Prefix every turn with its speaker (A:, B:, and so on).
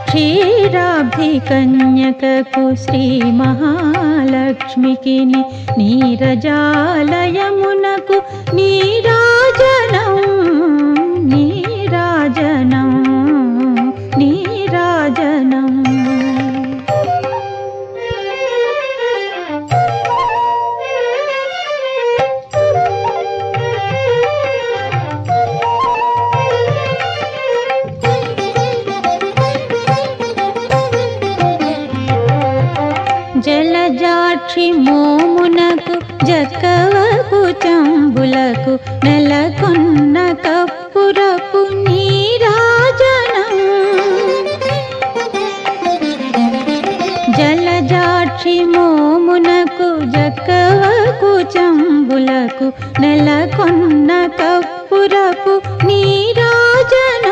A: క్షీరాబ్ధి కన్యకకు శ్రీ మహాలక్ష్మికి నీరజాలయమునకు నీరాజనం నీరాజనం నీరాజనం. జలజాక్షి మోమునకు జక్కవకు చంబులకు నెలకొన్న కప్పురపు నీరాజనం. జలజాక్షి మోమునకు జక్కవకు చంబులకు నెలకొన్న కప్పురపు నీరాజనం.